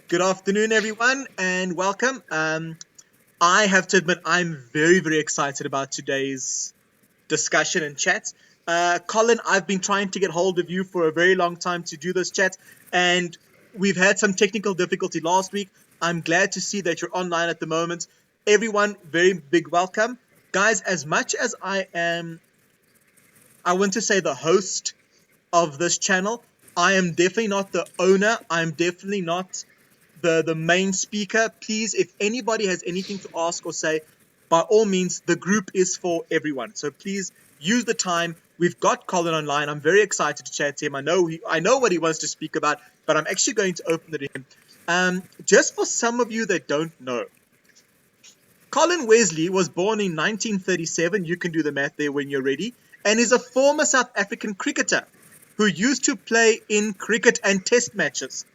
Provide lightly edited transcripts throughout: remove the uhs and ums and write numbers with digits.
Good afternoon, everyone, and welcome. I have to admit, I'm very, very excited about today's discussion and chat. Colin, I've been trying to get hold of you for a very long time to do this chat, and we've had some technical difficulty last week. I'm glad to see that you're online at the moment. Everyone, very big welcome. Guys, as much as I want to say the host of this channel, I am definitely not the owner. I'm definitely not the main speaker. Please, if anybody has anything to ask or say, by all means, the group is for everyone. So please use the time. We've got Colin online. I'm very excited to chat to him. I know what he wants to speak about, but I'm actually going to open it to him. Just for some of you that don't know, Colin Wesley was born in 1937. You can do the math there when you're ready, and is a former South African cricketer who used to play in cricket and test matches.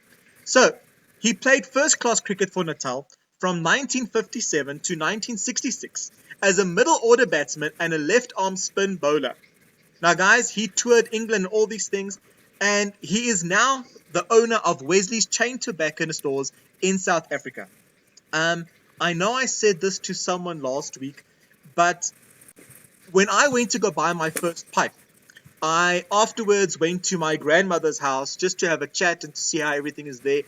So, he played first-class cricket for Natal from 1957 to 1966 as a middle-order batsman and a left-arm spin bowler. Now, guys, he toured England and all these things, and he is now the owner of Wesley's Chain Tobacco Stores in South Africa. I know I said this to someone last week, but when I went to go buy my first pipe, I afterwards went to my grandmother's house just to have a chat and to see how everything is there.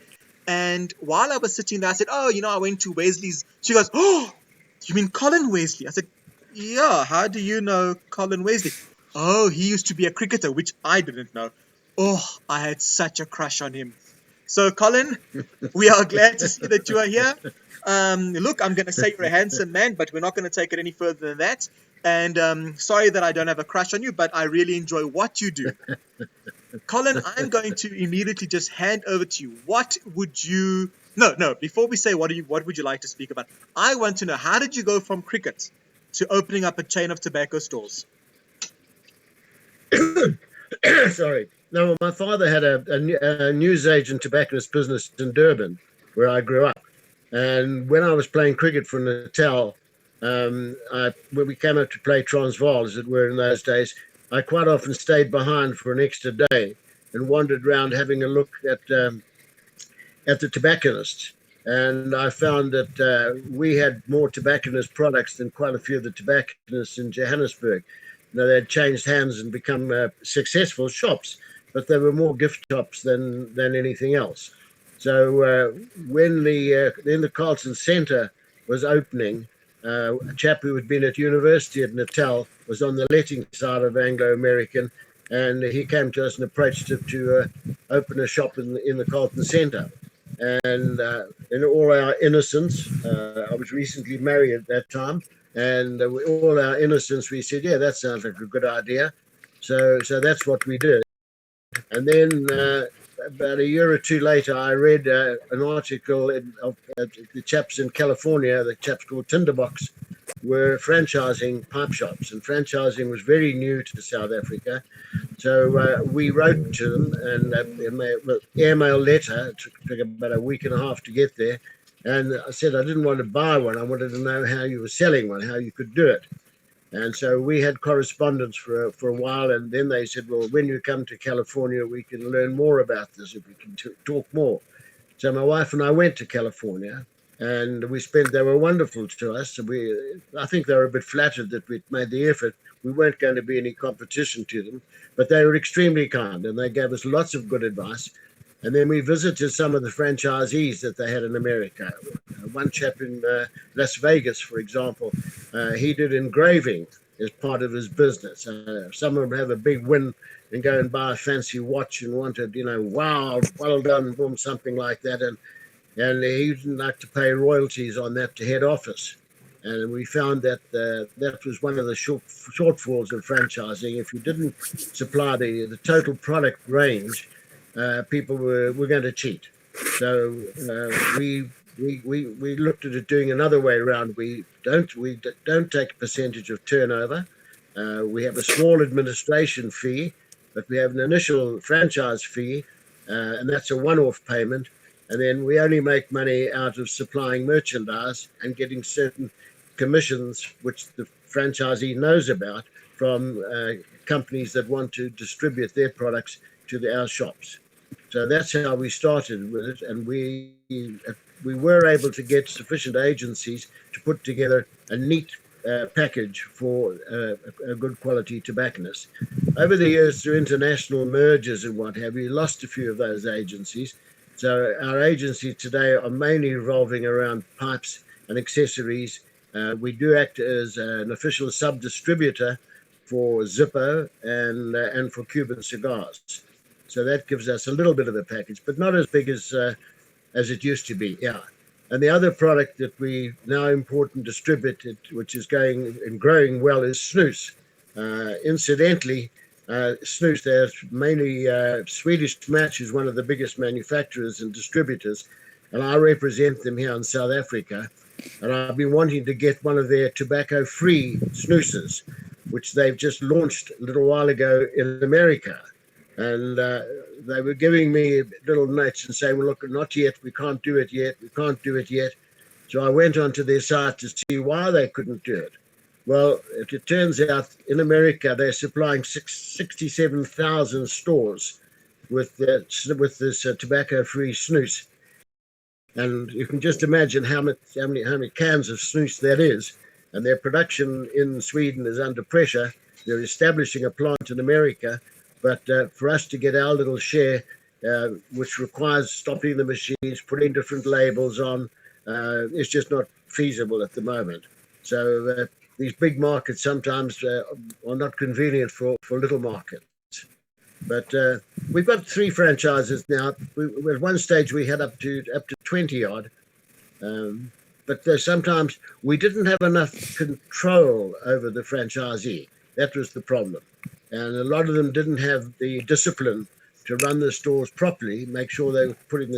And while I was sitting there, I said, "Oh, I went to Wesley's." She goes, "Oh, you mean Colin Wesley?" I said, "Yeah, how do you know Colin Wesley?" "Oh, he used to be a cricketer," which I didn't know. Oh, I had such a crush on him. So, Colin, we are glad to see that you are here. Look, I'm going to say you're a handsome man, but we're not going to take it any further than that. And sorry that I don't have a crush on you, but I really enjoy what you do. Colin, I'm going to immediately just hand over to you. What would you... No, before we say what would you like to speak about, I want to know, how did you go from cricket to opening up a chain of tobacco stores? Sorry. No, my father had a newsagent tobacconist business in Durban, where I grew up. And when I was playing cricket for Natal, when we came up to play Transvaal, as it were, in those days, I quite often stayed behind for an extra day and wandered around having a look at the tobacconists. And I found that we had more tobacconist products than quite a few of the tobacconists in Johannesburg. Now, they'd changed hands and become successful shops, but they were more gift shops than anything else. So when the Carlton Centre was opening, a chap who had been at university at Natal was on the letting side of Anglo American, and he came to us and approached us to open a shop in the Carlton Centre. And in all our innocence, I was recently married at that time, and all our innocence, we said, "Yeah, that sounds like a good idea." So that's what we did. And then about a year or two later, I read an article of the chaps in California, the chaps called Tinderbox, were franchising pipe shops, and franchising was very new to South Africa. So we wrote to them, and airmail letter. It took about a week and a half to get there. And I said I didn't want to buy one. I wanted to know how you were selling one, how you could do it. And so we had correspondence for a while. And then they said, "Well, when you come to California, we can learn more about this, if we can talk more." So my wife and I went to California, and they were wonderful to us. I think they were a bit flattered that we'd made the effort. We weren't going to be any competition to them, but they were extremely kind, and they gave us lots of good advice. And then we visited some of the franchisees that they had in America. One chap in Las Vegas, for example, he did engraving as part of his business. Some of them have a big win and go and buy a fancy watch and wanted, wow, well done, boom, something like that. And he didn't like to pay royalties on that to head office. And we found that that was one of the shortfalls of franchising. If you didn't supply the total product range, people were going to cheat. So we looked at it doing another way around. We don't take a percentage of turnover. We have a small administration fee, but we have an initial franchise fee, and that's a one-off payment. And then we only make money out of supplying merchandise and getting certain commissions, which the franchisee knows about, from companies that want to distribute their products to our shops. So that's how we started with it, and we were able to get sufficient agencies to put together a neat package for a good quality tobacconist. Over the years, through international mergers and what have you, lost a few of those agencies. So our agencies today are mainly revolving around pipes and accessories. We do act as an official sub-distributor for Zippo and for Cuban cigars. So that gives us a little bit of a package, but not as big as it used to be. Yeah. And the other product that we now import and distribute, which is going and growing well, is snus. Incidentally, snus, there's mainly Swedish Match is one of the biggest manufacturers and distributors, and I represent them here in South Africa. And I've been wanting to get one of their tobacco-free snoozes, which they've just launched a little while ago in America. And they were giving me little notes and saying, well, look, not yet, we can't do it yet, we can't do it yet. So I went onto their site to see why they couldn't do it. Well, it turns out in America, they're supplying 67,000 stores with this tobacco-free snus. And you can just imagine how many cans of snus that is. And their production in Sweden is under pressure. They're establishing a plant in America. But for us to get our little share, which requires stopping the machines, putting different labels on, it's just not feasible at the moment. So these big markets sometimes are not convenient for little markets. But we've got 3 franchises now. At one stage we had up to 20 odd, but sometimes we didn't have enough control over the franchisee. That was the problem, and a lot of them didn't have the discipline to run the stores properly, make sure they were putting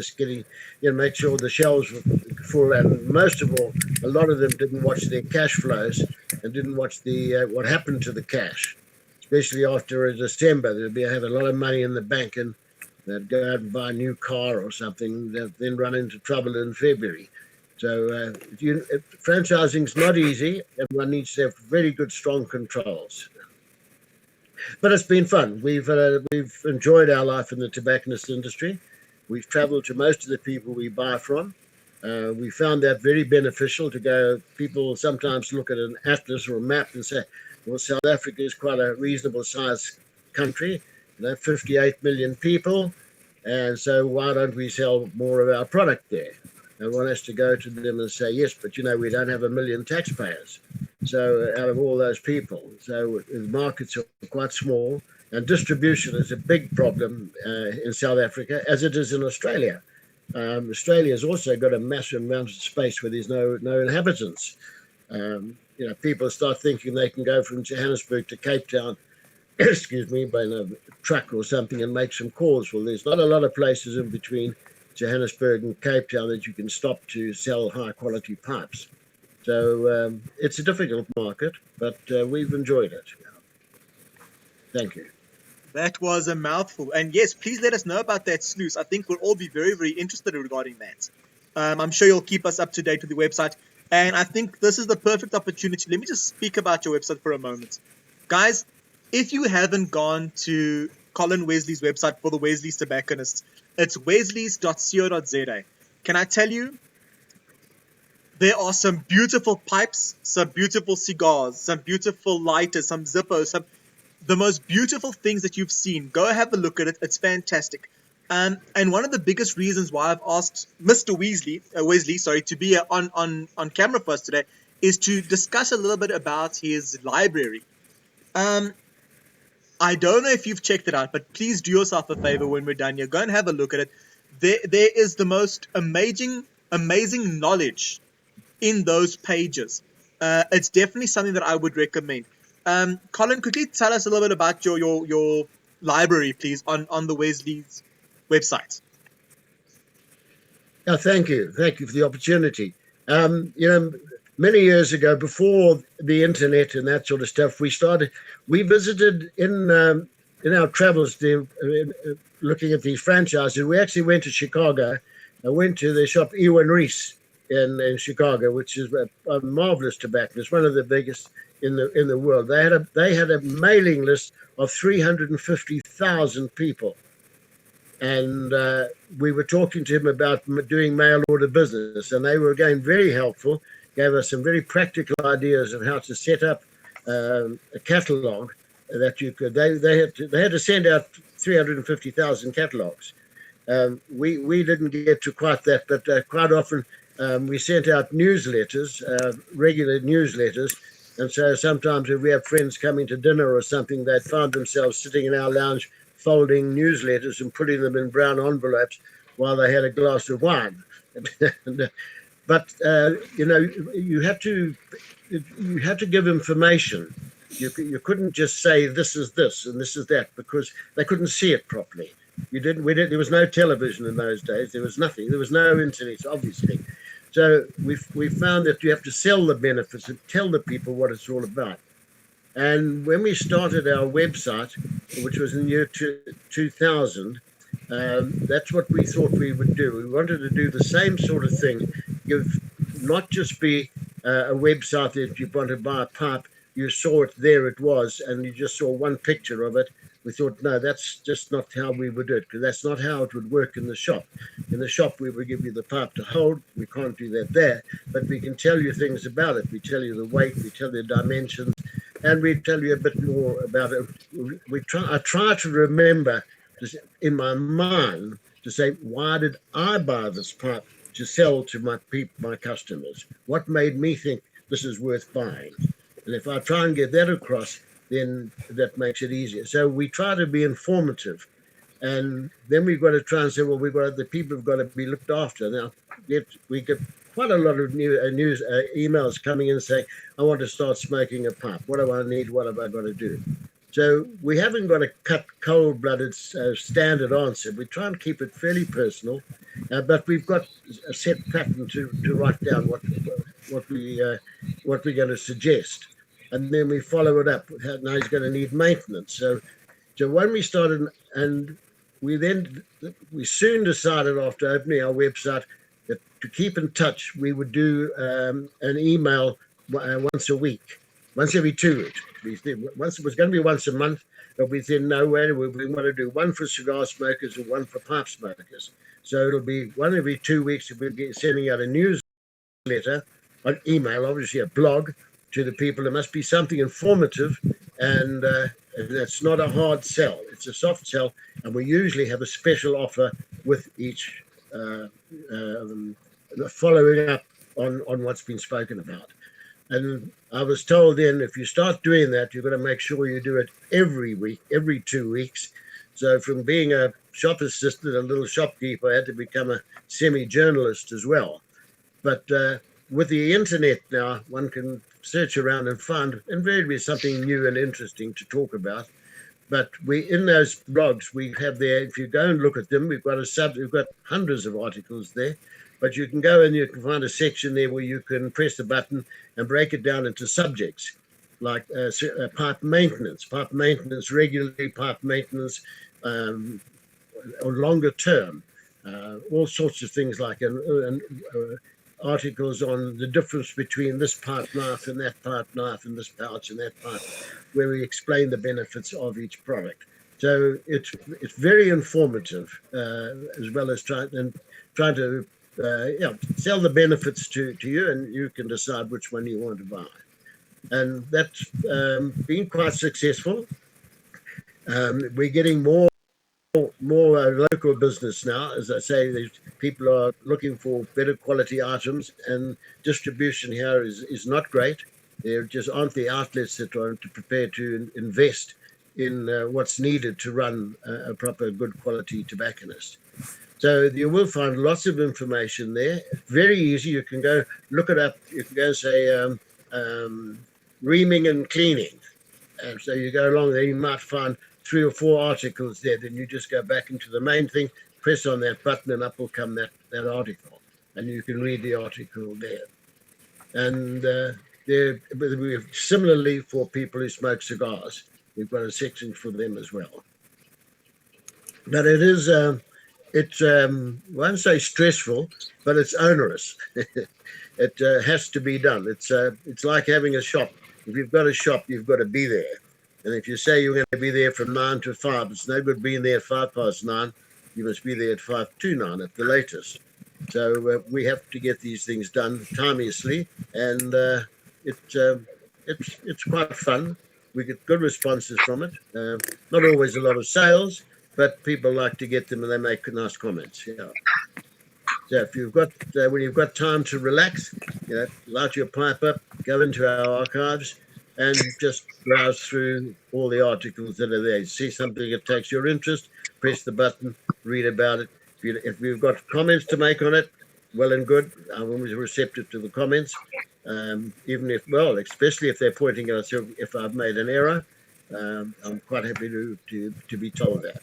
make sure the shelves were full, and most of all, a lot of them didn't watch their cash flows and didn't watch what happened to the cash. Especially after December, they'd have a lot of money in the bank and they'd go out and buy a new car or something, they'd then run into trouble in February. So franchising's not easy, and one needs to have very good, strong controls. But it's been fun. We've enjoyed our life in the tobacconist industry. We've traveled to most of the people we buy from. We found that very beneficial to go. People sometimes look at an atlas or a map and say, well, South Africa is quite a reasonable sized country, 58 million people, and so why don't we sell more of our product there? And one has to go to them and say, yes, but we don't have 1 million taxpayers. So out of all those people, so the markets are quite small, and distribution is a big problem in South Africa, as it is in Australia. Australia's also got a massive amount of space where there's no inhabitants. People start thinking they can go from Johannesburg to Cape Town, excuse me, by a truck or something and make some calls. Well, there's not a lot of places in between Johannesburg and Cape Town that you can stop to sell high quality pipes. So it's a difficult market, but we've enjoyed it. Thank you. That was a mouthful. And yes, please let us know about that snus. I think we'll all be very, very interested regarding that. I'm sure you'll keep us up to date with the website. And I think this is the perfect opportunity. Let me just speak about your website for a moment. Guys, if you haven't gone to Colin Wesley's website for the Wesley's Tobacconists, it's wesleys.co.za. Can I tell you, there are some beautiful pipes, some beautiful cigars, some beautiful lighters, some Zippos, the most beautiful things that you've seen. Go have a look at it. It's fantastic. And one of the biggest reasons why I've asked Mr. Wesley, to be on camera for us today is to discuss a little bit about his library. I don't know if you've checked it out, but please do yourself a favor when we're done here. Go and have a look at it. There is the most amazing knowledge in those pages. It's definitely something that I would recommend. Colin, quickly tell us a little bit about your library, please, on the Wesley's website. Oh, thank you for the opportunity. Many years ago, before the internet and that sort of stuff, we visited in our travels looking at these franchises. We actually went to Chicago. I went to the shop Ewan Reese in Chicago, which is a marvelous tobacconist, one of the biggest in the world. They had a mailing list of 350,000 people. and we were talking to him about doing mail order business, and they were again very helpful, gave us some very practical ideas of how to set up a catalog that you could. They had to send out 350,000 catalogs. We didn't get to quite that, but quite often we sent out newsletters, regular newsletters. And so sometimes if we have friends coming to dinner or something, they'd find themselves sitting in our lounge folding newsletters and putting them in brown envelopes while they had a glass of wine. But you had to give information. You couldn't just say this is this and this is that, because they couldn't see it properly. There was no television in those days. There was nothing. There was no internet, obviously. So we found that you have to sell the benefits and tell the people what it's all about. And when we started our website, which was in the year 2000, that's what we thought we would do. We wanted to do the same sort of thing, not just be a website that if you want to buy a pipe, you saw it, there it was, and you just saw one picture of it. We thought, no, that's just not how we would do it, because that's not how it would work in the shop. In the shop, we would give you the pipe to hold. We can't do that there, but we can tell you things about it. We tell you the weight, we tell you the dimensions, and we tell you a bit more about it. I try to remember in my mind to say, why did I buy this pipe to sell to my customers? What made me think this is worth buying? And if I try and get that across, then that makes it easier. So we try to be informative, and then we've got to try and say, well, the people have got to be looked after. Now, we get quite a lot of emails coming in saying, I want to start smoking a pipe. What do I need? What have I got to do? So we haven't got a cold-blooded standard answer. We try and keep it fairly personal, but we've got a set pattern to write down what we're going to suggest. And then we follow it up. Now he's going to need maintenance. So when we started, and we soon decided after opening our website that to keep in touch, we would do an email once a week, once every 2 weeks. Once it was going to be once a month, but we said no way. We want to do one for cigar smokers and one for pipe smokers. So it'll be one every 2 weeks. We'll be sending out a newsletter, an email, obviously a blog, to the people. It must be something informative, and that's not a hard sell. It's a soft sell, and we usually have a special offer with each following up on what's been spoken about. And I was told then, if you start doing that, you've got to make sure you do it every week, every 2 weeks. So from being a shop assistant, a little shopkeeper, I had to become a semi-journalist as well. But with the internet now, one can search around and find invariably something new and interesting to talk about. But in those blogs we have there, if you go and look at them, we've got hundreds of articles there. But you can go and you can find a section there where you can press the button and break it down into subjects like pipe maintenance regularly, pipe maintenance or longer term, all sorts of things like articles on the difference between this pipe knife and that pipe knife and this pouch and that pipe, where we explain the benefits of each product. So it's very informative, as well as trying to sell the benefits to you, and you can decide which one you want to buy. And that's been quite successful. We're getting more local business now. As I say, people are looking for better quality items, and distribution here is not great. There just aren't the outlets that are prepared to invest in what's needed to run a proper good quality tobacconist. So you will find lots of information there. Very easy. You can go look it up. You can go say reaming and cleaning. And so you go along there, you might find 3 or 4 articles there. Then you just go back into the main thing, press on that button, and up will come that article. And you can read the article there. And similarly, for people who smoke cigars, we've got a section for them as well. But it is... It's I won't say stressful, but it's onerous. It has to be done. It's like having a shop. If you've got a shop, you've got to be there. And if you say you're going to be there from 9 to 5, it's no good being there at 9:05 you must be there at 5:29 at the latest. So we have to get these things done timeously, and it's quite fun. We get good responses from it. Not always a lot of sales, but people like to get them and they make nice comments. Yeah. So if you've got when you've got time to relax, light your pipe up, go into our archives, and just browse through all the articles that are there. You see something that takes your interest, press the button, read about it. If you've got comments to make on it, well and good. I'm always receptive to the comments, even if, well, especially if they're pointing out if I've made an error. I'm quite happy to be told that.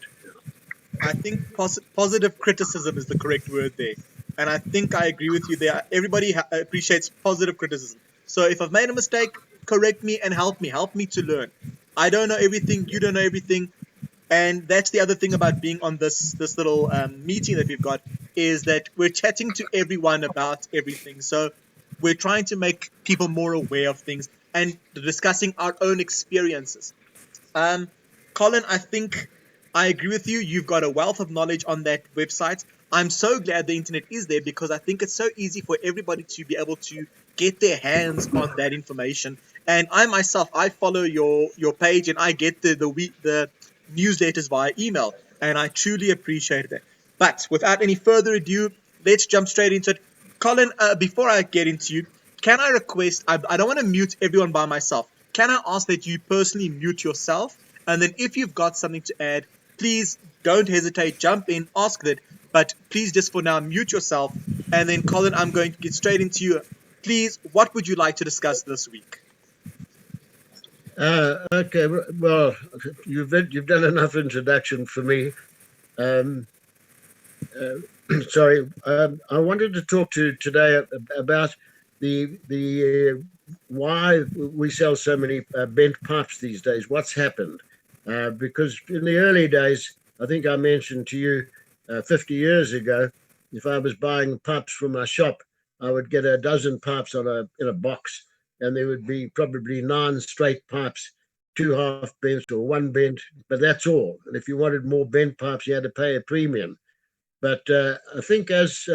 I think positive criticism is the correct word there. And I think I agree with you there. Everybody appreciates positive criticism. So if I've made a mistake, correct me and help me. Help me to learn. I don't know everything. You don't know everything. And that's the other thing about being on this little meeting that we've got, is that we're chatting to everyone about everything. So we're trying to make people more aware of things and discussing our own experiences. Um, Colin, I think I agree with you. You've got a wealth of knowledge on that website. I'm so glad the internet is there, because I think it's so easy for everybody to be able to get their hands on that information. And I myself, I follow your page, and I get the newsletters via email, and I truly appreciate that. But without any further ado, let's jump straight into it. Colin, before I get into you, can I request? I don't want to mute everyone by myself. Can I ask that you personally mute yourself? And then if you've got something to add, please don't hesitate, jump in, ask that. But please just for now, mute yourself. And then, Colin, I'm going to get straight into you. Please, what would you like to discuss this week? Okay, well, you've done enough introduction for me. Um, sorry, I wanted to talk to you today about the why we sell so many bent pipes these days. What's happened? Because in the early days, I think I mentioned to you 50 years ago, if I was buying pipes from my shop, I would get a dozen pipes in a box, and there would be probably 9 straight pipes, 2 half bent or 1 bent, but that's all. And if you wanted more bent pipes, you had to pay a premium. But I think as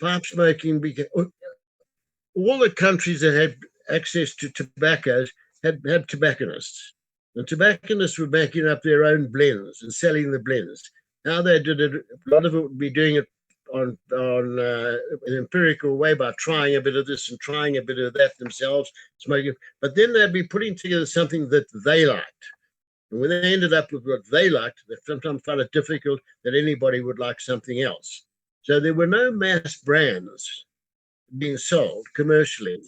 pipe smoking became, all the countries that had access to tobaccos had tobacconists. The tobacconists were making up their own blends and selling the blends. How they did it, a lot of it would be doing it on an empirical way by trying a bit of this and trying a bit of that themselves, smoking. But then they'd be putting together something that they liked. And when they ended up with what they liked, they sometimes found it difficult that anybody would like something else. So there were no mass brands being sold commercially.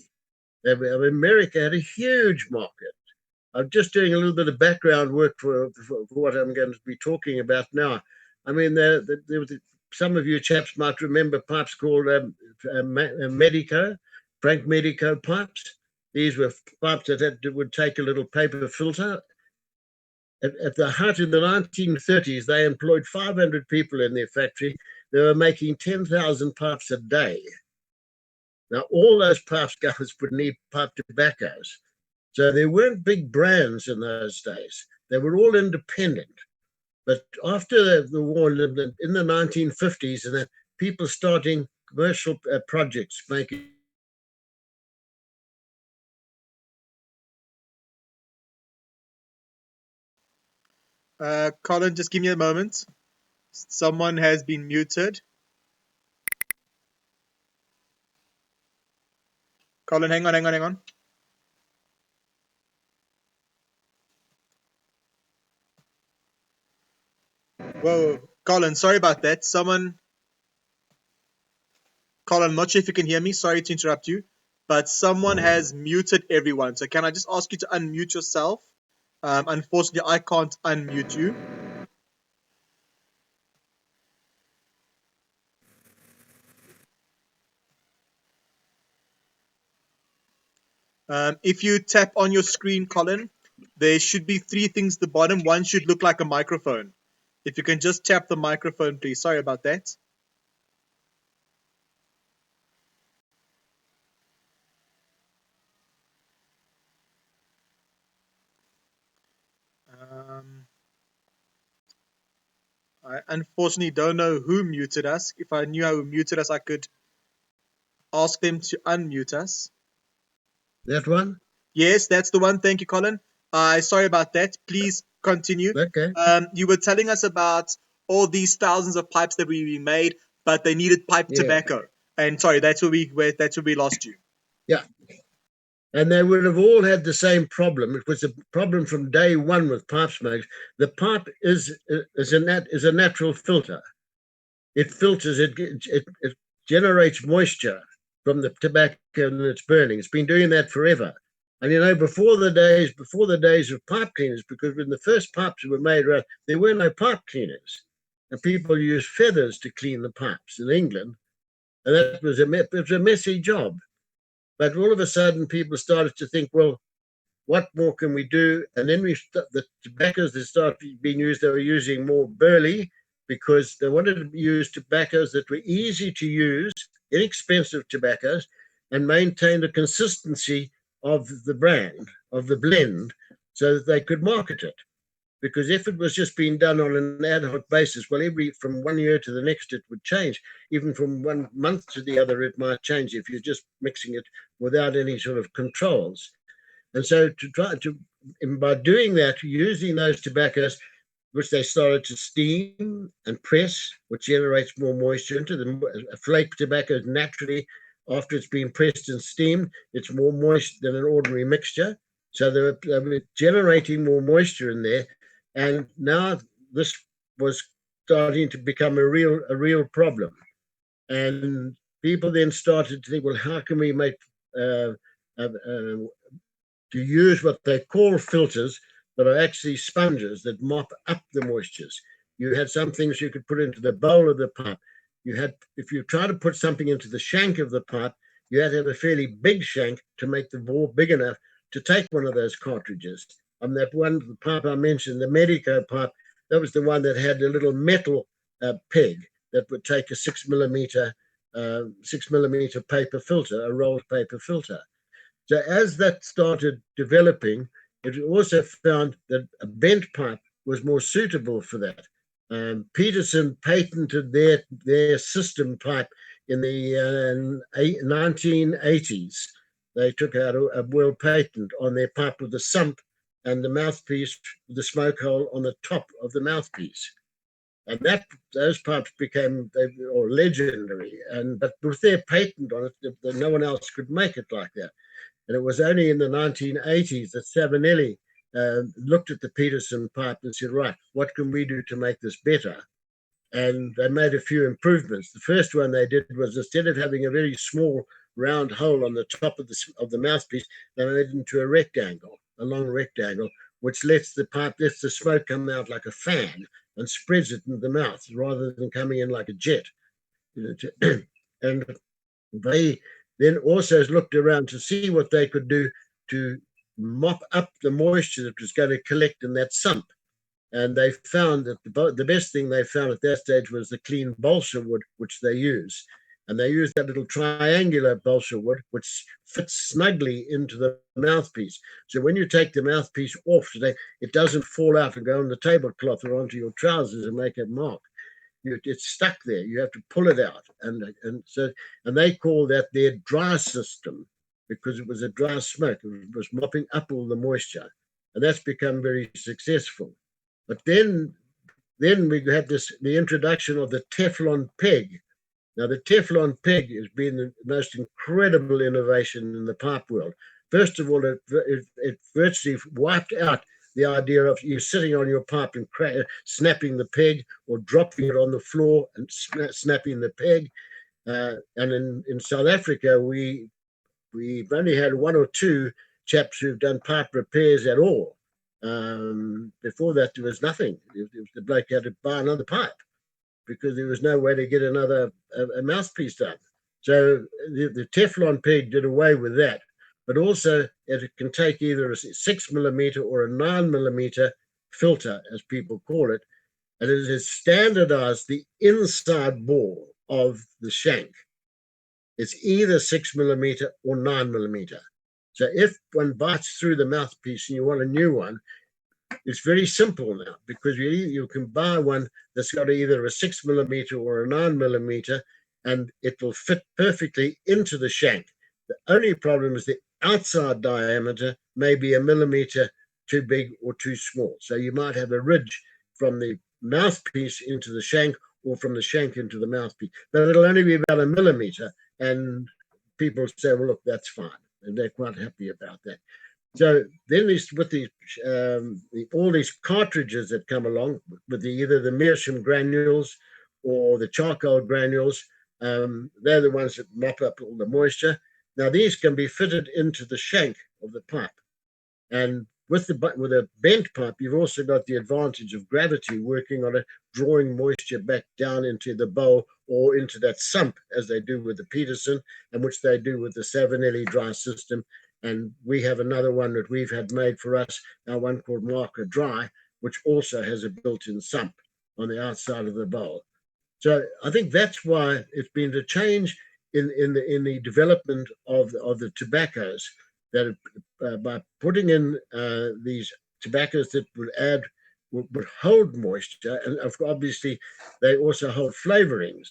America had a huge market. I'm just doing a little bit of background work for what I'm going to be talking about now. I mean, some of you chaps might remember pipes called Medico, Frank Medico pipes. These were pipes that would take a little paper filter. At the height in the 1930s, they employed 500 people in their factory. They were making 10,000 pipes a day. Now, all those pipe guys would need pipe tobaccos. So there weren't big brands in those days. They were all independent. But after the war in the 1950s, and people starting commercial projects making. Colin, just give me a moment. Someone has been muted. Colin, hang on. Whoa, Colin, sorry about that. Colin, I'm not sure if you can hear me. Sorry to interrupt you, but someone has muted everyone. So can I just ask you to unmute yourself? Unfortunately, I can't unmute you. If you tap on your screen, Colin, there should be 3 things at the bottom. One should look like a microphone. If you can just tap the microphone, please. Sorry about that. Um, I unfortunately don't know who muted us. If I knew who muted us, I could ask them to unmute us. That one? Yes, that's the one. Thank you, Colin. Sorry about that. Please continue. Okay. You were telling us about all these thousands of pipes that we made, but they needed pipe Yeah. tobacco. And sorry, that's where we lost you. Yeah. And they would have all had the same problem. It was a problem from day one with pipe smokes. The pipe is a natural filter. It filters, it generates moisture from the tobacco and it's burning. It's been doing that forever. And before the days of pipe cleaners, because when the first pipes were made, there were no pipe cleaners, and people used feathers to clean the pipes in England, and it was a messy job. But all of a sudden, people started to think, well, what more can we do? And then the tobaccos that started being used, they were using more burley because they wanted to use tobaccos that were easy to use, inexpensive tobaccos, and maintain the consistency of the brand, of the blend, so that they could market it. Because if it was just being done on an ad hoc basis, well, from one year to the next, it would change. Even from 1 month to the other, it might change if you're just mixing it without any sort of controls. And so by doing that, using those tobaccos, which they started to steam and press, which generates more moisture into them. Flake tobacco naturally, after it's been pressed and steamed, it's more moist than an ordinary mixture. So they were generating more moisture in there. And now this was starting to become a real problem. And people then started to think, well, how can we make to use what they call filters, but are actually sponges that mop up the moistures. You had some things you could put into the bowl of the pipe. If you try to put something into the shank of the pipe, you had to have a fairly big shank to make the bore big enough to take one of those cartridges. On that one, the pipe I mentioned, the Medico pipe, that was the one that had a little metal peg that would take a 6 millimeter paper filter, a rolled paper filter. So as that started developing, it also found that a bent pipe was more suitable for that. Peterson patented their system pipe in the 1980s. They took out a world patent on their pipe with the sump and the mouthpiece with the smoke hole on the top of the mouthpiece. And those pipes became legendary. But with their patent on it, no one else could make it like that. And it was only in the 1980s that Savinelli looked at the Peterson pipe and said, right, what can we do to make this better? And they made a few improvements. The first one they did was, instead of having a very small round hole on the top of the mouthpiece, they made it into a long rectangle, which lets the smoke come out like a fan and spreads it into the mouth rather than coming in like a jet. And they then also looked around to see what they could do to mop up the moisture that was going to collect in that sump. And they found that the best thing they found at that stage was the clean balsa wood, which they use. And they use that little triangular balsa wood, which fits snugly into the mouthpiece. So when you take the mouthpiece off, it doesn't fall out and go on the tablecloth or onto your trousers and make a mark. It's stuck there. You have to pull it out, and they call that their dry system because it was a dry smoke. It was mopping up all the moisture, and that's become very successful. But then we had the introduction of the Teflon peg. Now the Teflon peg has been the most incredible innovation in the pipe world. First of all, it virtually wiped out the idea of you sitting on your pipe and snapping the peg or dropping it on the floor and snapping the peg. And in South Africa, we've only had one or two chaps who've done pipe repairs at all. Before that, there was nothing. The bloke had to buy another pipe because there was no way to get a mouthpiece done. So the Teflon peg did away with that. But also it can take either a 6 millimeter or a 9 millimeter filter, as people call it, and it has standardized the inside bore of the shank. It's either 6 millimeter or 9 millimeter. So if one bites through the mouthpiece and you want a new one, It's very simple now because you can buy one that's got either a 6 millimeter or a 9 millimeter, and it will fit perfectly into the shank. The only problem is the outside diameter may be a millimeter too big or too small. So you might have a ridge from the mouthpiece into the shank or from the shank into the mouthpiece, but it'll only be about a millimeter. And people say, well, look, that's fine. And they're quite happy about that. So then with all these cartridges that come along with either the meerschaum granules or the charcoal granules, they're the ones that mop up all the moisture. Now these can be fitted into the shank of the pipe, and with a bent pipe, you've also got the advantage of gravity working on it, drawing moisture back down into the bowl or into that sump, as they do with the Peterson, and which they do with the Savinelli dry system. And we have another one that we've had made for us, our one called Marker Dry, which also has a built-in sump on the outside of the bowl. So I think that's why it's been a change in the development of the tobaccos, that by putting in these tobaccos that would hold moisture, and obviously they also hold flavorings.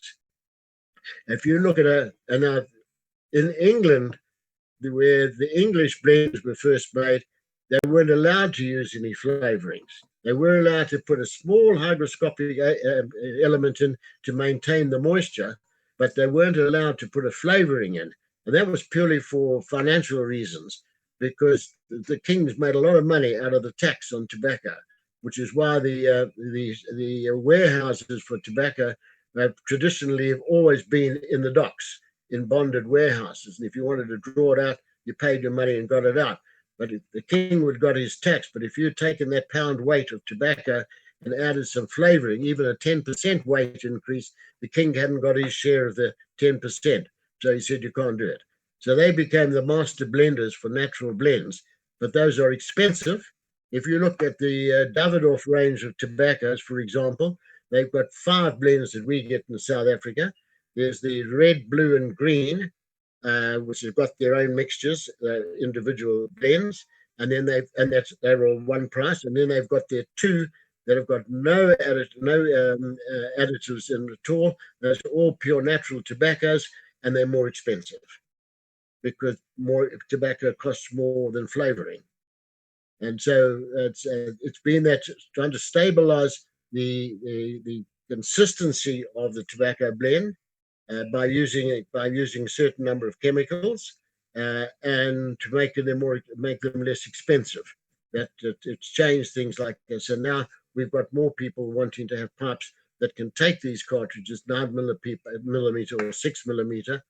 If you look at in England, where the English blends were first made, they weren't allowed to use any flavorings. They were allowed to put a small hygroscopic element in to maintain the moisture, but they weren't allowed to put a flavoring in. And that was purely for financial reasons, because the kings made a lot of money out of the tax on tobacco, which is why the warehouses for tobacco traditionally have always been in the docks, in bonded warehouses. And if you wanted to draw it out, you paid your money and got it out. But the king would got his tax. But if you'd taken that pound weight of tobacco and added some flavoring, even a 10% weight increase, the king hadn't got his share of the 10%. So he said, you can't do it. So they became the master blenders for natural blends. But those are expensive. If you look at the Davidoff range of tobaccos, for example, they've got 5 blends that we get in South Africa. There's the red, blue, and green, which have got their own mixtures, individual blends, and then they're all one price. And then they've got their 2 that have got no additives in at all. Those are all pure natural tobaccos, and they're more expensive because more tobacco costs more than flavoring. And so it's been that trying to stabilize the consistency of the tobacco blend by using a certain number of chemicals and to make them less expensive. It's changed things like this. So now we've got more people wanting to have pipes that can take these cartridges 9 millimeter or 6 millimeter,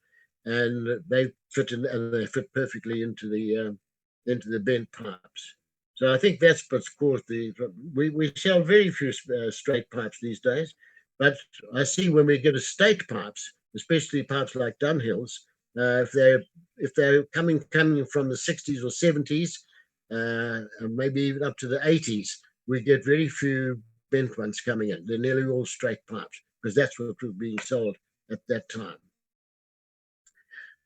and they fit perfectly into the bent pipes. So I think that's what's caused we sell very few straight pipes these days, but I see when we get estate pipes, especially pipes like Dunhills, if they're coming from the 60s or 70s, maybe even up to the 80s, we get very few bent ones coming in. They're nearly all straight pipes because that's what was being sold at that time.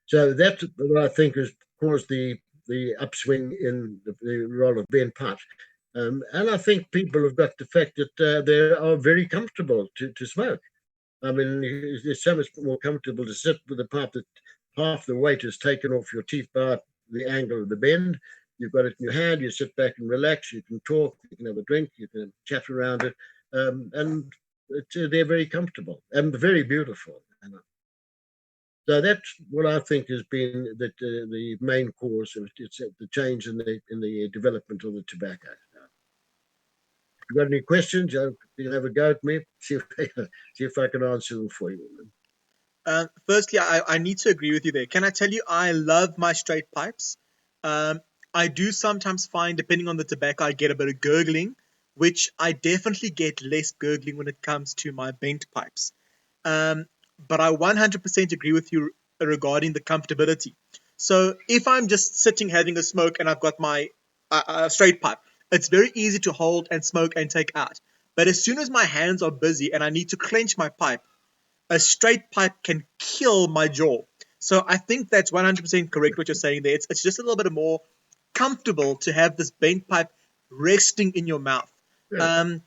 So that's what I think has caused the upswing in the role of bent pipes. And I think people have got the fact that they are very comfortable to smoke. I mean, it's so much more comfortable to sit with a pipe that half the weight is taken off your teeth by the angle of the bend. You've got it in your hand, you sit back and relax, you can talk, you can have a drink, you can chat around it, and they're very comfortable and very beautiful. So that's what I think has been the main cause of it's the change in the development of the tobacco. If you've got any questions, you can have a go at me, see if I can answer them for you. Firstly, I need to agree with you there. Can I tell you, I love my straight pipes. I do sometimes find, depending on the tobacco, I get a bit of gurgling, which I definitely get less gurgling when it comes to my bent pipes. But I 100% agree with you regarding the comfortability. So if I'm just sitting having a smoke and I've got my straight pipe, it's very easy to hold and smoke and take out. But as soon as my hands are busy and I need to clench my pipe, a straight pipe can kill my jaw. So I think that's 100% correct what you're saying there. It's just a little bit more comfortable to have this bent pipe resting in your mouth. Yeah.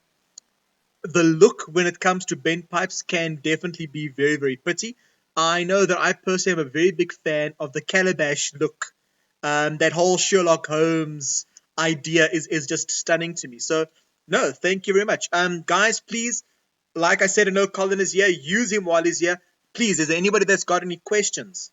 The look when it comes to bent pipes can definitely be very, very pretty. I know that I personally am a very big fan of the calabash look. That whole Sherlock Holmes idea is just stunning to me. So, no, thank you very much. Guys, please, like I said, I know Colin is here. Use him while he's here. Please, is there anybody that's got any questions?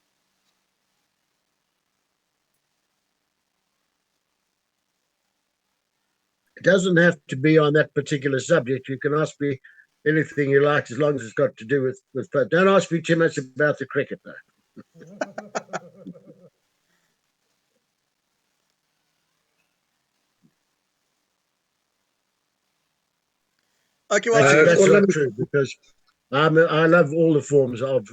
It doesn't have to be on that particular subject. You can ask me anything you like as long as it's got to do with. Don't ask me too much about the cricket, though. Okay, well, Actually, that's Colin, not true because I love all the forms of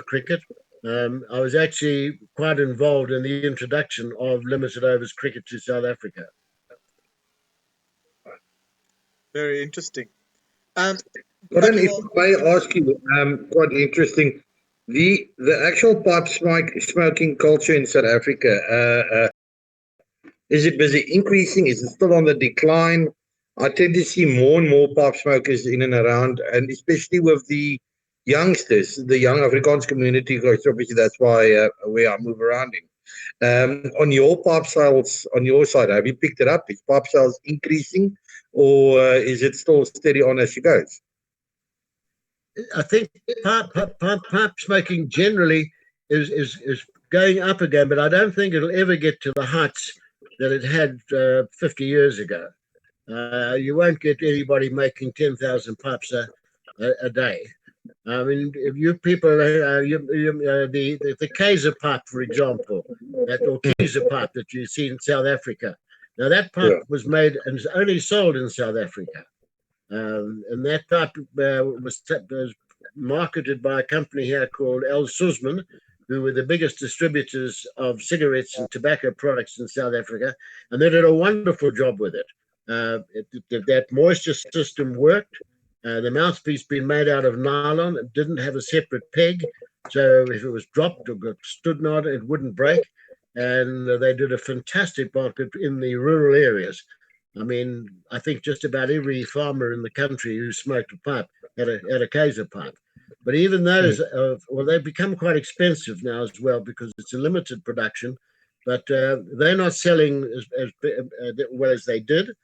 cricket. I was actually quite involved in the introduction of limited overs cricket to South Africa. very interesting. Colin, Okay, if well, I may ask you, quite interesting, the actual pipe smoking culture in South Africa, is it busy increasing? Is it still on the decline? I tend to see more and more pipe smokers in and around, and especially with the youngsters, the young Afrikaans community, because obviously that's why where I move around in. On your pipe sales, on your side, have you picked it up? Is pipe sales increasing, or is it still steady on as she goes? I think pipe smoking generally is going up again, but I don't think it'll ever get to the heights that it had 50 years ago. You won't get anybody making 10,000 pipes a day. I mean, if you people, the Kaiser pipe, for example, that or Kaiser pipe that you see in South Africa. Now that pipe was made and is only sold in South Africa, and that pipe was marketed by a company here called El Suzman, who were the biggest distributors of cigarettes and tobacco products in South Africa, and they did a wonderful job with it. That moisture system worked. The mouthpiece being made out of nylon, it didn't have a separate peg, so if it was dropped or got stood on it wouldn't break. And they did a fantastic market in the rural areas. I mean, I think just about every farmer in the country who smoked a pipe had a Kaiser pipe. But even those, well, they've become quite expensive now as well because it's a limited production. But they're not selling as well as they did.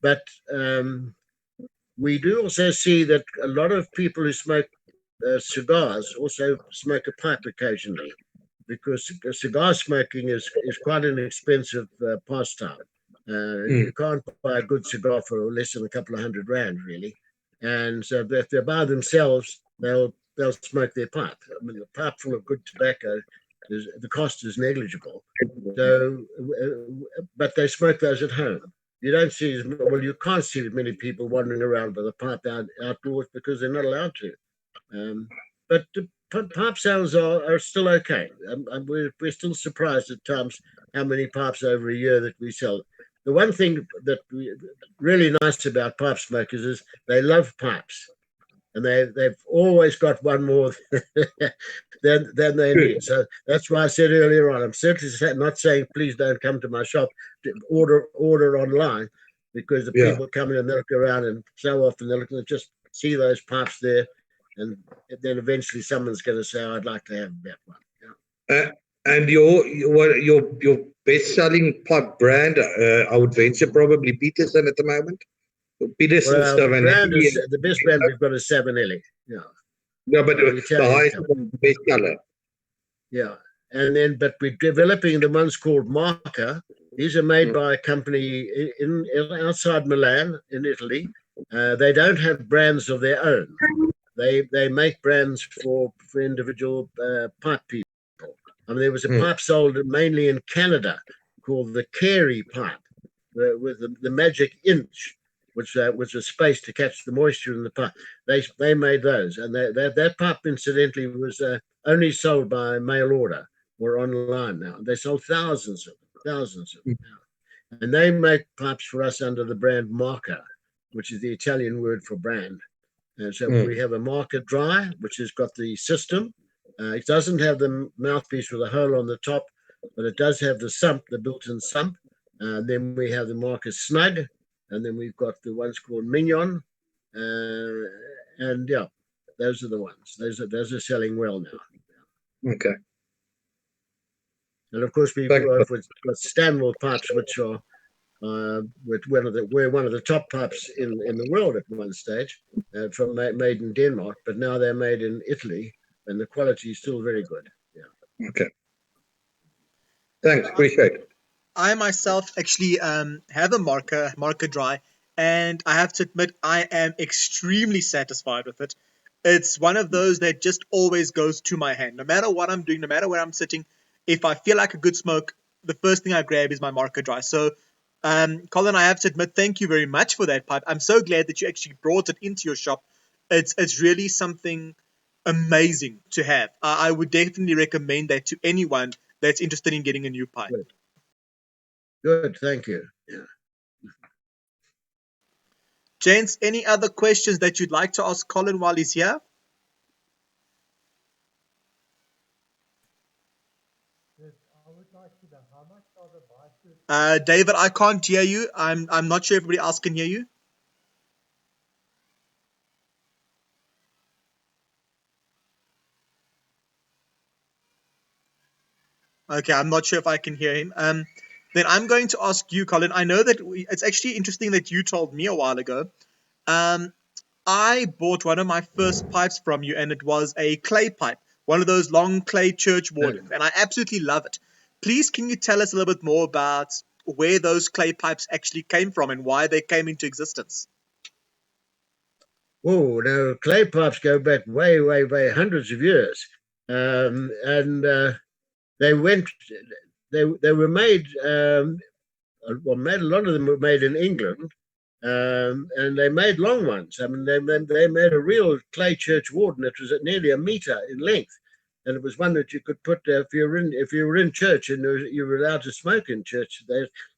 But we do also see that a lot of people who smoke cigars also smoke a pipe occasionally because cigar smoking is quite an expensive pastime. You can't buy a good cigar for less than a couple of $100 really, and so if they're by themselves, they'll smoke their pipe. I mean, a pipe full of good tobacco, the cost is negligible. So, but they smoke those at home. You don't see you can't see as many people wandering around with a pipe outdoors because they're not allowed to. But pipe sales are still okay. We're still surprised at times how many pipes over a year that we sell. The one thing that really nice about pipe smokers is they love pipes, and they've always got one more than they need. So that's why I said earlier on, I'm certainly not saying please don't come to my shop, order online, because the people come in and they look around, and so often they're looking to just see those pipes there, and then eventually someone's going to say, I'd like to have that one. And your best-selling pipe brand, I would venture probably Peterson at the moment. Peterson, well, the best brand we've got is Savinelli. Yeah. Yeah, but the highest best seller. Yeah, and then but we're developing the ones called Marca. These are made by a company in outside Milan in Italy. They don't have brands of their own. They make brands for individual pipe people. I mean, there was a pipe sold mainly in Canada called the Carey pipe with the magic inch, which was a space to catch the moisture in the pipe. They made those, and that pipe, incidentally, was only sold by mail order or online now. They sold thousands of them. And they make pipes for us under the brand Marca, which is the Italian word for brand. And so we have a Marca Dry, which has got the system. It doesn't have the mouthpiece with a hole on the top, but it does have the sump, the built-in sump. Then we have the Marcus Snug, and then we've got the ones called Mignon, and yeah, those are the ones. Those are selling well now. Okay. And of course, we've Thank you. got Stanwell pipes, which are we're one of the top pipes in the world at one stage, from made in Denmark, but now they're made in Italy, and the quality is still very good. Yeah. Okay. Thanks. Appreciate it. I myself actually have a marker dry, and I have to admit I am extremely satisfied with it. It's one of those that just always goes to my hand. No matter what I'm doing, no matter where I'm sitting, if I feel like a good smoke, the first thing I grab is my marker dry. So, Colin, I have to admit, thank you very much for that pipe. I'm so glad that you actually brought it into your shop. It's really something amazing to have. I would definitely recommend that to anyone that's interested in getting a new pipe. Good, thank you. Yeah. Gents, any other questions that you'd like to ask Colin while he's here? David, I can't hear you. I'm not sure if everybody else can hear you. Okay, I'm not sure if I can hear him. Then I'm going to ask you, Colin. I know that it's actually interesting that you told me a while ago. I bought one of my first pipes from you, and it was a clay pipe, one of those long clay church wardens, and I absolutely love it. Please, can you tell us a little bit more about where those clay pipes actually came from and why they came into existence? Oh, now clay pipes go back way, way, way hundreds of years, and they went. They were made. Well, a lot of them were made in England, and they made long ones. I mean, they made a real clay church warden. It was at nearly a meter in length, and it was one that you could put if you were in church and you were allowed to smoke in church.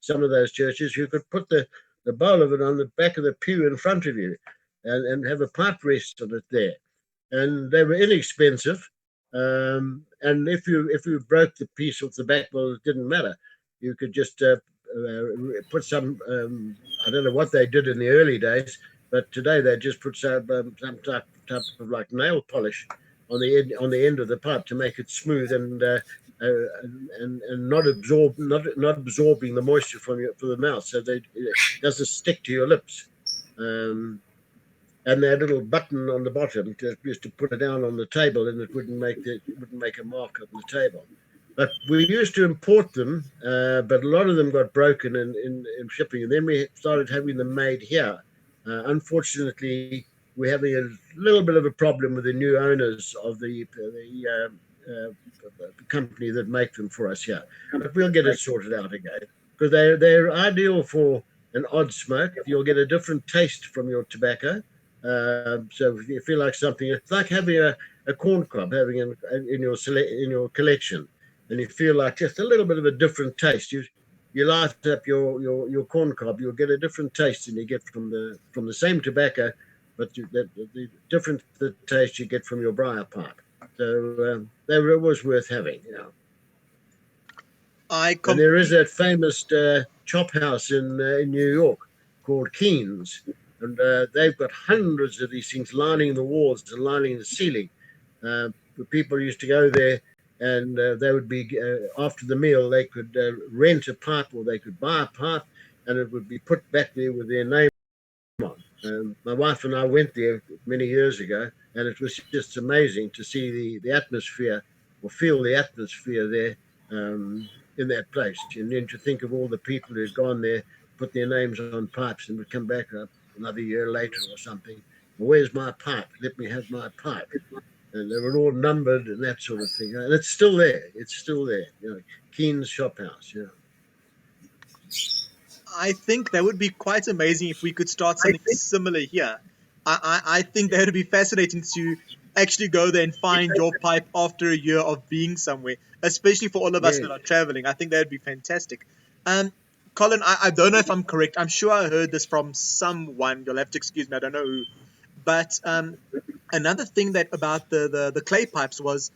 Some of those churches, you could put the bowl of it on the back of the pew in front of you, and have a pipe rest on it there. And they were inexpensive. And if you broke the piece off the back, well, it didn't matter. You could just put some. I don't know what they did in the early days, but today they just put some type of like nail polish on the end of the pipe to make it smooth and not absorbing the moisture from the mouth, so it doesn't stick to your lips. And that little button on the bottom used to put it down on the table, and it wouldn't make a mark on the table. But we used to import them, but a lot of them got broken in shipping, and then we started having them made here. Unfortunately, we're having a little bit of a problem with the new owners of the company that make them for us here. But we'll get it sorted out again, because they're ideal for an odd smoke. You'll get a different taste from your tobacco. So if you feel like something, it's like having a corn cob, having in your collection, and you feel like just a little bit of a different taste. You light up your corn cob, you'll get a different taste than you get from the same tobacco, but the different the taste you get from your briar pipe. So they were always worth having, you know. And there is that famous chop house in New York called Keen's. And they've got hundreds of these things lining the walls and lining the ceiling. People used to go there, and they would be, after the meal, they could rent a pipe or they could buy a pipe, and it would be put back there with their name on. My wife and I went there many years ago, and it was just amazing to see the atmosphere, or feel the atmosphere there in that place. And then to think of all the people who'd gone there, put their names on pipes, and would come back up another year later or something. Where's my pipe? Let me have my pipe. And they were all numbered and that sort of thing. And it's still there. It's still there. You know, Keen's Shop House. Yeah. I think that would be quite amazing if we could start something similar here. I think that would be fascinating to actually go there and find your pipe after a year of being somewhere, especially for all of us that are traveling. I think that would be fantastic. Colin, I don't know if I'm correct. I'm sure I heard this from someone. You'll have to excuse me. I don't know who. But another thing that about the clay pipes was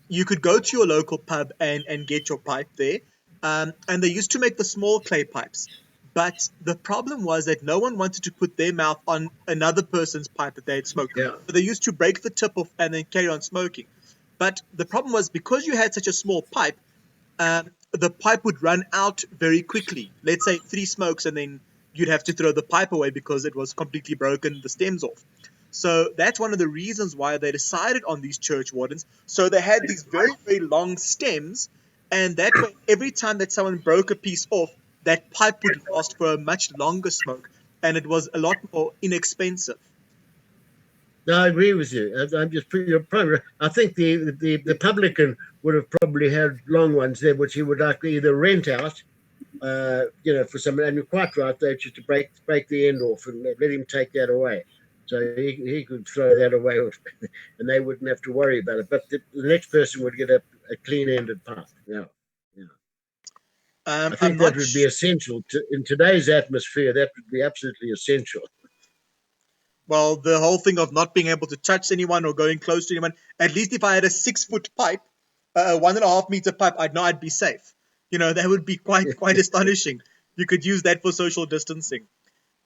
you could go to your local pub and get your pipe there. and they used to make the small clay pipes. But the problem was that no one wanted to put their mouth on another person's pipe that they had smoked. Yeah. So they used to break the tip off and then carry on smoking. But the problem was, because you had such a small pipe, the pipe would run out very quickly. Let's say 3 smokes, and then you'd have to throw the pipe away because it was completely broken, the stems off. So that's one of the reasons why they decided on these church wardens. So they had these very, very long stems, and that way, every time that someone broke a piece off, that pipe would last for a much longer smoke, and it was a lot more inexpensive. No, I agree with you. I'm just your problem. I think the publican would have probably had long ones there, which he would like to either rent out, for some. And you're quite right. They just to break the end off and let him take that away, so he could throw that away, and they wouldn't have to worry about it. But the next person would get a clean-ended pipe. Yeah. I think that would be essential in today's atmosphere. That would be absolutely essential. Well, the whole thing of not being able to touch anyone or going close to anyone, at least if I had a 6-foot pipe, a 1.5 meter pipe, I'd know I'd be safe. That would be quite astonishing. You could use that for social distancing.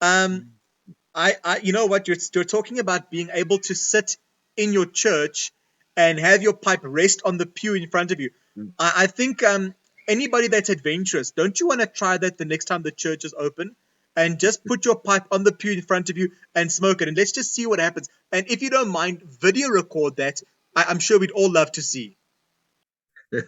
You know what, you're talking about being able to sit in your church and have your pipe rest on the pew in front of you. I think anybody that's adventurous, don't you want to try that the next time the church is open? And just put your pipe on the pew in front of you and smoke it. And let's just see what happens. And if you don't mind, video record that. I'm sure we'd all love to see. Well,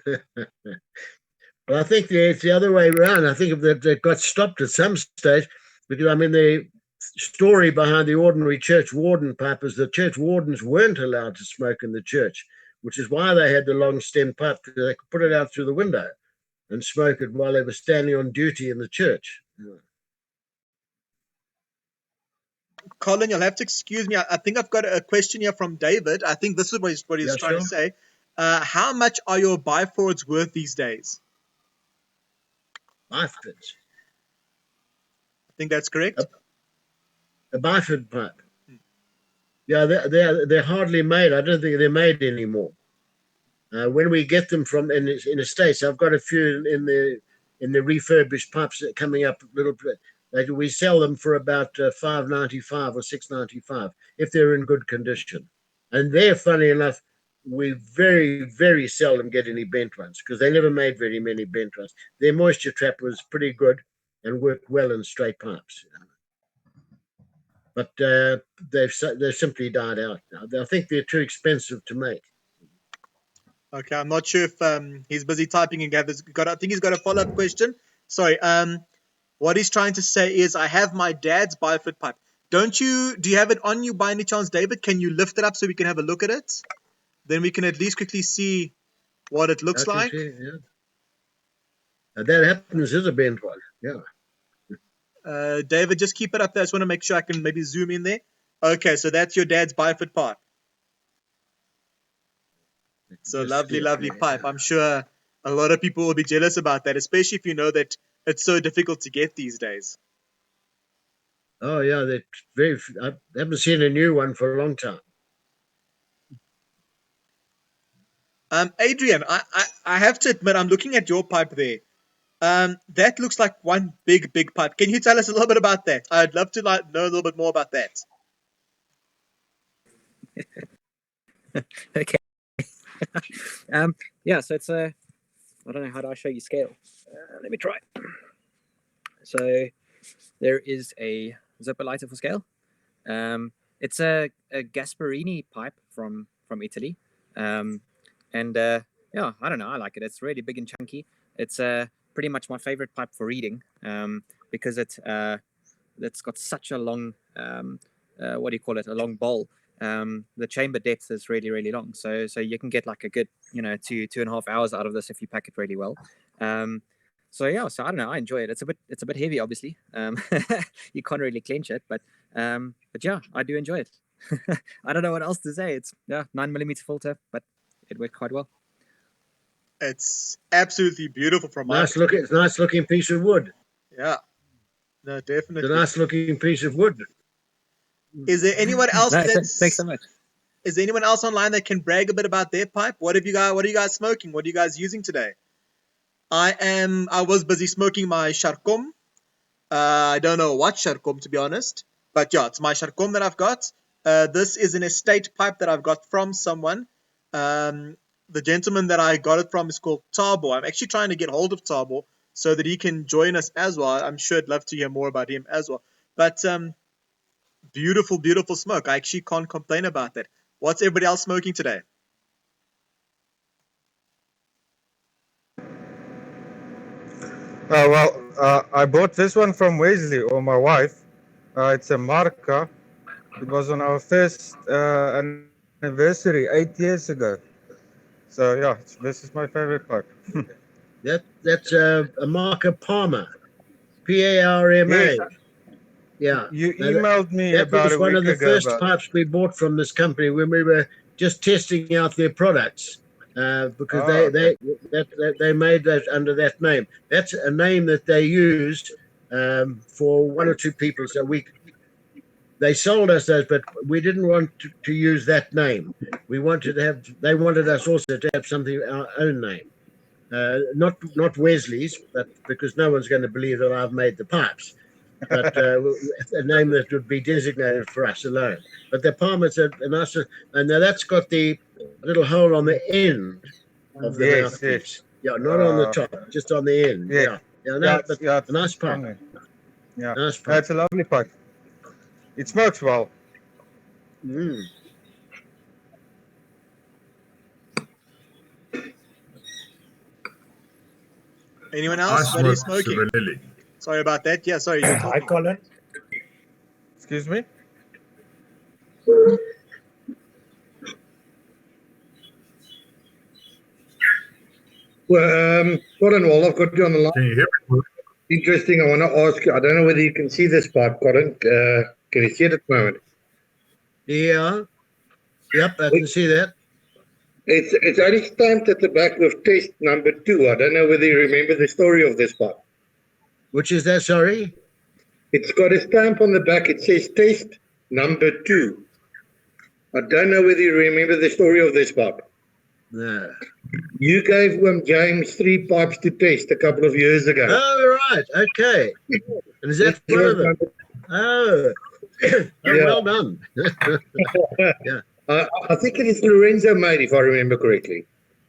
I think it's the other way around. I think they got stopped at some stage because, the story behind the ordinary church warden pipe is the church wardens weren't allowed to smoke in the church, which is why they had the long stem pipe, because they could put it out through the window and smoke it while they were standing on duty in the church. Colin, you'll have to excuse me. I think I've got a question here from David. I think this is what he's trying to say. How much are your bifords worth these days? Bifords. I think that's correct. A biford pipe. Yeah, they're hardly made. I don't think they're made anymore. When we get them from in the States, I've got a few in the refurbished pipes that are coming up a little bit. We sell them for about $5.95 or $6.95 if they're in good condition. And they're, funny enough, we very, very seldom get any bent ones because they never made very many bent ones. Their moisture trap was pretty good and worked well in straight pipes. But they've simply died out now. I think they're too expensive to make. Okay, I'm not sure if he's busy typing and I think he's got a follow-up question. Sorry. What he's trying to say is, I have my dad's biford pipe. Do you have it on you by any chance, David? Can you lift it up so we can have a look at it? Then we can at least quickly see what it looks like. See, yeah. That happens is a bent one, yeah. David, just keep it up there. I just want to make sure I can maybe zoom in there. Okay, so that's your dad's biford pipe. It's a lovely pipe. I'm sure a lot of people will be jealous about that, especially if you know that it's so difficult to get these days. Oh yeah, I haven't seen a new one for a long time. Adrian, I have to admit, I'm looking at your pipe there. That looks like one big pipe. Can you tell us a little bit about that? I'd love to know a little bit more about that. Okay. Yeah, so it's I don't know, how do I show you scale? Let me try. So there is a zipper lighter for scale. It's a Gasparini pipe from Italy. Yeah, I don't know, I like it. It's really big and chunky. It's pretty much my favorite pipe for reading because it's got such a long, a long bowl. The chamber depth is really, really long. So you can get like a good, 2.5 hours out of this if you pack it really well. So I don't know, I enjoy it. It's a bit heavy, obviously. You can't really clench it, but yeah, I do enjoy it. I don't know what else to say. It's 9mm filter, but it worked quite well. It's absolutely beautiful from my It's a nice looking piece of wood. Yeah. No, definitely. It's a nice looking piece of wood. Is there anyone else thanks so much. Is there anyone else online that can brag a bit about their pipe? What are you guys smoking? What are you guys using today? I was busy smoking my Sharkom. I don't know what Sharkom, to be honest. But yeah, it's my Sharkom that I've got. This is an estate pipe that I've got from someone. The gentleman that I got it from is called Tabo. I'm actually trying to get hold of Tabo so that he can join us as well. I'm sure I'd love to hear more about him as well. But beautiful, beautiful smoke. I actually can't complain about that. What's everybody else smoking today? I bought this one from Wesley or my wife. It's a Marca. It was on our first anniversary 8 years ago. So yeah, this is my favorite pipe. That's a Marca Palmer, Parma. Yes, Yeah. you Now, emailed me that about was a one week of the ago first about pipes we bought from this company when we were just testing out their products, because okay. they made that under that name. That's a name that they used for one or two people. So they sold us those, but we didn't want to use that name. We wanted to have. They wanted us also to have something our own name. Not Wesley's, but because no one's going to believe that I've made the pipes, but a name that would be designated for us alone. But the Palmer's a nice, and now that's got the little hole on the end of the Yes, mouthpiece. Yeah, not on the top, just on the end. yes. Yeah. No, but Yeah, a nice it's on pipe. there. Yeah, Nice pipe. it's a lovely pipe. It smokes well. Mm. Anyone I else that is smoke smoking? Savanelli. Sorry about that. Yeah, sorry, you're Hi, talking. Colin. Excuse me? Well, Colin, while I've got you on the line, Can you hear me? interesting. I want to ask you. I don't know whether you can see this pipe, Colin. Can you see it at the moment? Yeah. Yep, I can see that. It's only stamped at the back with test number 2. I don't know whether you remember the story of this pipe. Which is that? Sorry. It's got a stamp on the back. It says test number 2. I don't know whether you remember the story of this pipe. No. You gave James 3 pipes to test a couple of years ago. Oh, right. Okay. And is that This one was of them? number- Oh, Yeah. well done. I think it is Lorenzo made, if I remember correctly.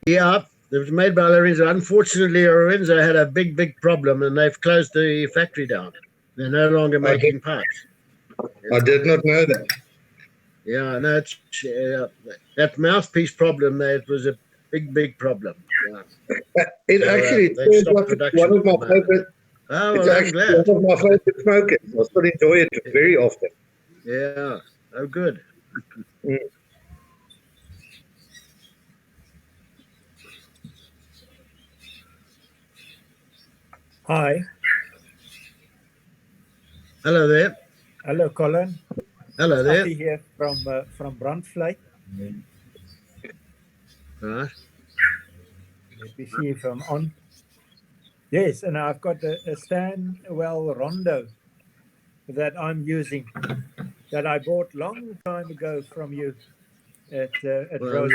Yeah, it was made by Lorenzo. Unfortunately, Lorenzo had a big problem, and they've closed the factory down. They're no longer making pipes. I did not know that. Yeah, no, it's, that mouthpiece problem. That was a big problem. Yeah. It So, actually they've turns stopped like it's production one of my at the moment. favorite. Oh, It's well, I'm actually glad. one of my favorite smokers. I still enjoy it very often. Yeah. Oh, good. Hi. Hello there. Hello, Colin. Hello there. Happy here from Brandfly. Right. Let me see if I'm on. Yes, and I've got a Stanwell Rondo that I'm using that I bought long time ago from you at Well, Rosebank.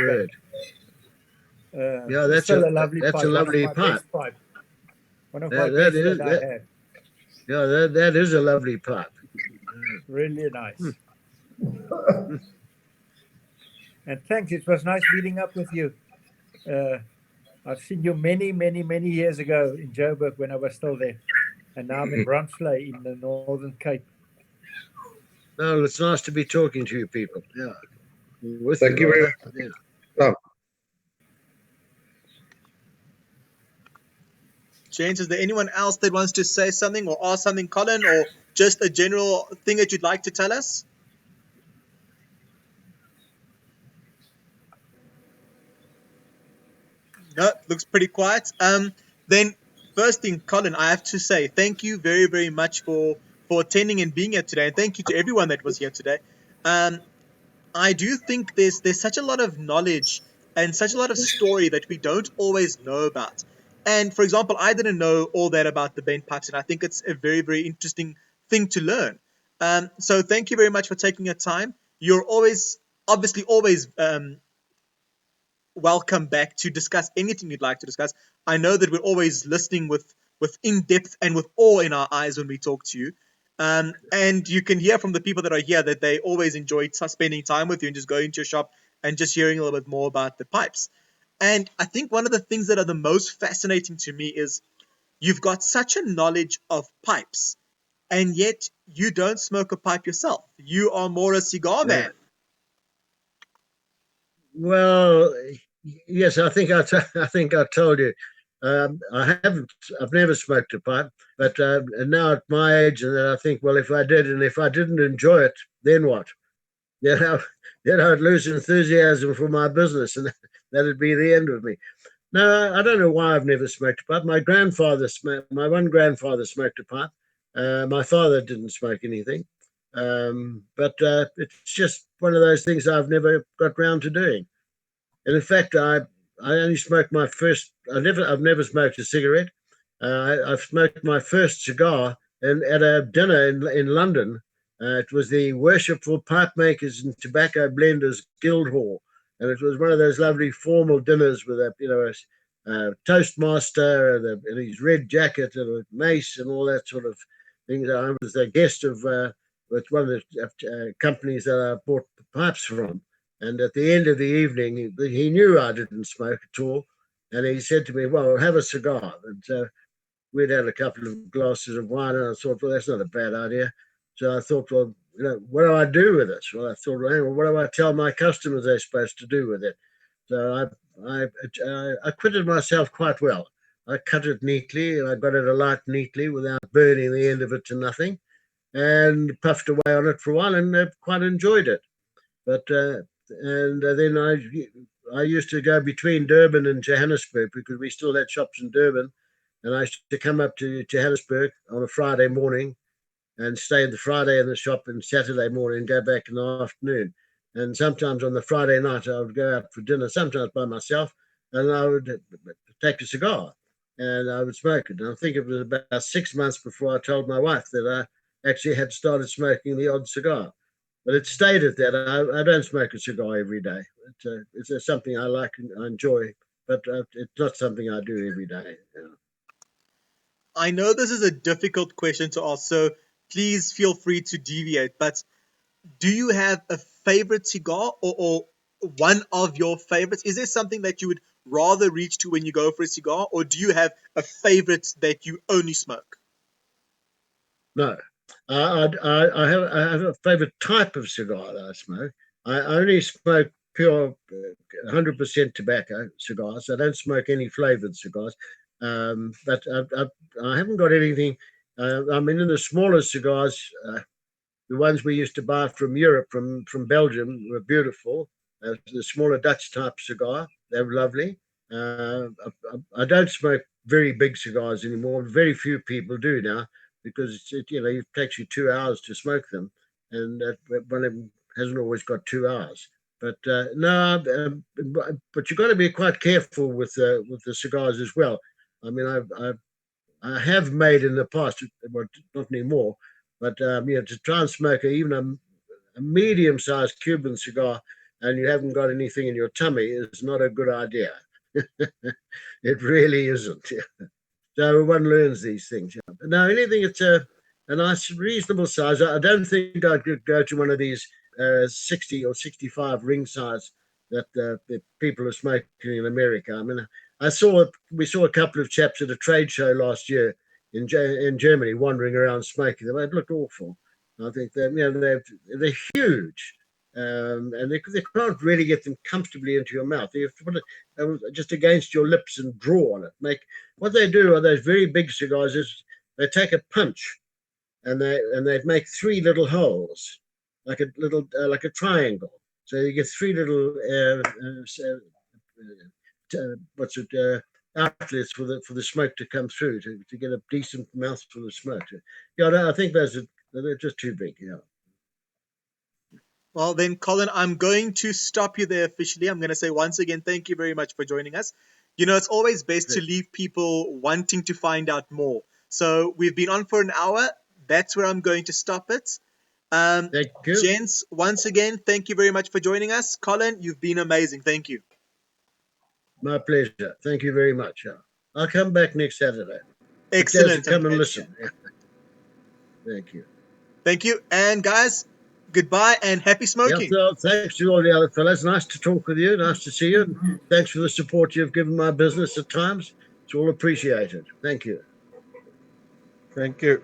good. Yeah, that's still a a lovely that's pipe. a One of lovely my pipe. best pipe. One of That- my that best is- that I that- have. Yeah, that is a lovely pipe. Really nice. And thanks. It was nice meeting up with you. I've seen you many years ago in Joburg when I was still there. And now I'm in Brandfly in the Northern Cape. No, it's nice to be talking to you people. Yeah. With Thank you very rather. Yeah. James, is there anyone else that wants to say something or ask something, Colin, or just a general thing that you'd like to tell us? No, looks pretty quiet. Then first thing, Colin, I have to say thank you very much for attending and being here today, and thank you to everyone that was here today. I do think there's such a lot of knowledge and such a lot of story that we don't always know about. And for example, I didn't know all that about the bent pipes, and I think it's a very interesting thing to learn. So thank you very much for taking your time. You're obviously always welcome back to discuss anything you'd like to discuss. I know that we're always listening with in-depth and with awe in our eyes when we talk to you. And you can hear from the people that are here that they always enjoy spending time with you and just going to your shop and just hearing a little bit more about the pipes. And I think one of the things that are the most fascinating to me is you've got such a knowledge of pipes, and yet you don't smoke a pipe yourself. You are more a cigar man. Well, yes, I think I think I told you. I've never smoked a pipe, but now at my age, and I think, well, if I did, and if I didn't enjoy it, then what? Then I'd lose enthusiasm for my business, and that'd be the end of me. No, I don't know why I've never smoked a pipe. My one grandfather smoked a pipe. My father didn't smoke anything. But it's just one of those things I've never got round to doing. And in fact, I only smoked my first. I've never smoked a cigarette. I've smoked my first cigar at a dinner in London. It was the Worshipful Pipe Makers and Tobacco Blenders Guildhall, and it was one of those lovely formal dinners with a toastmaster and his red jacket and a mace and all that sort of thing. I was a guest of with one of the companies that I bought pipes from. And at the end of the evening, he knew I didn't smoke at all. And he said to me, well, have a cigar. And we'd had a couple of glasses of wine. And I thought, well, that's not a bad idea. So I thought, well, what do I do with this? Well, I thought, well, what do I tell my customers they're supposed to do with it? So I acquitted myself quite well. I cut it neatly and I got it alight neatly without burning the end of it to nothing, and puffed away on it for a while and quite enjoyed it. But then I used to go between Durban and Johannesburg because we still had shops in Durban, and I used to come up to Johannesburg on a Friday morning and stay the Friday in the shop and Saturday morning and go back in the afternoon. And sometimes on the Friday night I would go out for dinner, sometimes by myself, and I would take a cigar and I would smoke it. And I think it was about 6 months before I told my wife that I actually had started smoking the odd cigar. But it stayed at that. I don't smoke a cigar every day. It's something I like and I enjoy, but it's not something I do every day. I know this is a difficult question to ask, so please feel free to deviate. But do you have a favorite cigar or one of your favorites? Is there something that you would rather reach to when you go for a cigar, or do you have a favorite that you only smoke? No, I have a favorite type of cigar that I smoke. I only smoke pure 100% tobacco cigars. I don't smoke any flavored cigars. But I haven't got anything. I mean, in the smaller cigars, the ones we used to buy from Europe, from Belgium, were beautiful. The smaller Dutch type cigar, they were lovely. I don't smoke very big cigars anymore. Very few people do now because it takes you 2 hours to smoke them, and one of them hasn't always got 2 hours. But no, but you've got to be quite careful with the cigars as well. I mean, I have made in the past, well, not anymore, but to try and smoke even a medium-sized Cuban cigar and you haven't got anything in your tummy is not a good idea. It really isn't. So one learns these things. Yeah. But no, anything that's a nice, reasonable size. I don't think I could go to one of these 60 or 65 ring size that people are smoking in America. I mean, we saw a couple of chaps at a trade show last year in Germany wandering around smoking them. It looked awful. I think they're huge, and they can't really get them comfortably into your mouth. You have to put it just against your lips and draw on it. What they do on those very big cigars is they take a punch and they make three little holes, like a triangle. So you get three little outlets for the smoke to come through to get a decent mouthful of smoke. Yeah, I think they're just too big. Yeah. Well, then, Colin, I'm going to stop you there officially. I'm going to say once again, thank you very much for joining us. It's always best to leave people wanting to find out more. So we've been on for an hour. That's where I'm going to stop it. Thank you. Gents, once again, thank you very much for joining us. Colin, you've been amazing. Thank you. My pleasure. Thank you very much. I'll come back next Saturday. Excellent. Come and amazing. listen. Thank you. Thank you. And guys, goodbye and happy Yeah, smoking. so thanks to all the other fellas. Nice to talk with you. Nice to see you. And thanks for the support you've given my business at times. It's all appreciated. Thank you. Thank you.